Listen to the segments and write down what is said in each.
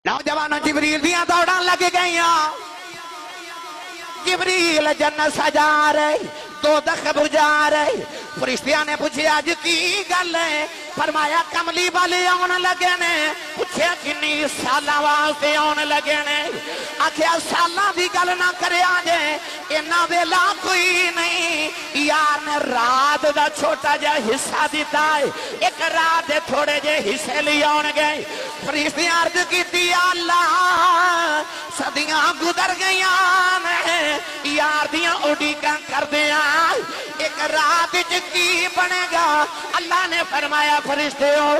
नौजवानों जिबरील दियां दौड़ां लग गईयां। जिबरील जन्नत सजा रहे, दोज़ख बुझा रहे। फरिश्तियां ने पूछा अज की गल है? फरमाया कमली वाले आउण लगे ने। पूछया किन्नी सालां वास्ते आउण लगे ने? आखिया सालां दी गल ना करिया जे, इन्ना वेला कोई नहीं। यार ने रात दा छोटा जा हिस्सा दिता है, एक रात दे थोड़े जे हिस्से ले आउण गए। फरिश्तियां अर्ज कीती अल्लाह सदियां गुजर गईयां ने, यार दियां उड़ीकां करदियां एक रात च की बनेगा? अल्लाह ने फरमाया फरिश्ते हो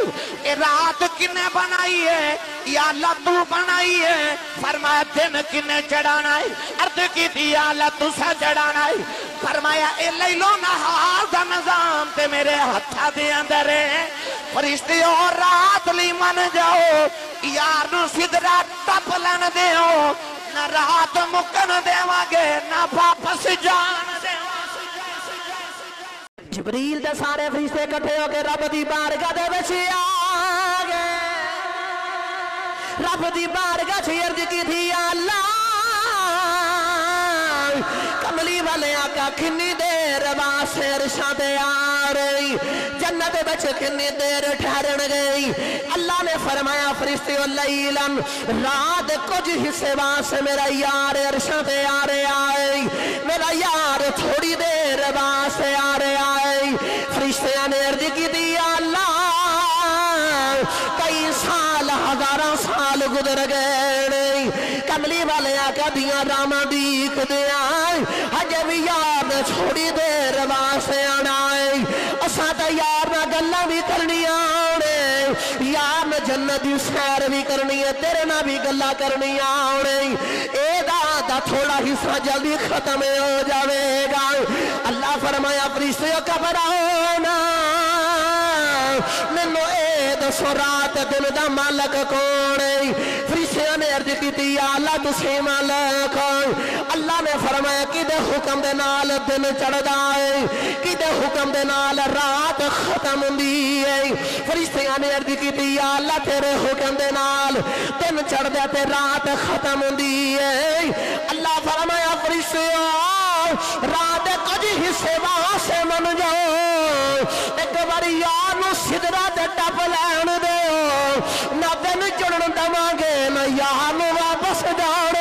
ये रात किन्ने बनाई है? या अल्लाह तू बनाई है। फरमाया दिन किन्ने चढ़ाना है? अर्ज की थी अल्लाह तुसा चढ़ाना है। फरमाया ए लैलो नहार दा निजाम ते मेरे हत्था दे अंदर है। फरिश्ते हो रात ली मन जाओ, यार नू सिदरा टप लैन देओ, ना रात मुकन देवांगे ना वापस जान देवांगे। जिबरील दे सारे फरिश्ते इकट्ठे होके रब दी बारगाह दे विच आ गए। रब दी बारगाह च अर्ज की थी अल्लाह कमली वाले आका किन्नी देर वास्ते अरशां ते आ रही, जन्नत विच किन्नी देर ठहरन गई? अल्लाह ने फरमाया फरिश्ते लैलन रात कुछ हिस्से वास्ते मेरा यार अरशां ते आ रहा है, मेरा यार थोड़ी देर वास्ते आ रहा है। फरिश्तियां ने अर्ज की थी अल्लाह कई साल हजारों साल गुजर गए, कमली वाले आका दियां रामां दीखदे हजे भी यार ने थोड़ी देर वास्ते आना है। असा तो यार ना गल्लां भी करनियां ने, यार ने जन्नत दी सैर भी करनी है, तेरे ना भी गल्लां करनियां ने। एदा थोड़ा हिस्सा जल्दी खत्म हो जाएगा। अल्लाह फरमाया फरिश्ते घबराओ ना, मैनू ए दसो रात दिन दा मालक कौन है? फरिश्तियां ने अर्ज की अल्लाह तुसी मालक। अल्लाह ने फरमाया किदे हुक्म दे नाल दिन चढ़दा है, किदे हुक्म दे नाल रात खत्म हुंदी है? फरिश्तियां ने अर्ज की अल्लाह तेरे हुक्म दे नाल दिन चढ़दा ते रात खत्म हुंदी है। अल्लाह फरमाया फरिश्तियों रात कुछ हिस्से वास्ते मन जाओ, एक बारी यार नू सिदरा ते टप लैण दो, ना दिन चढ़न दवांगे ना यार नू वापस जाण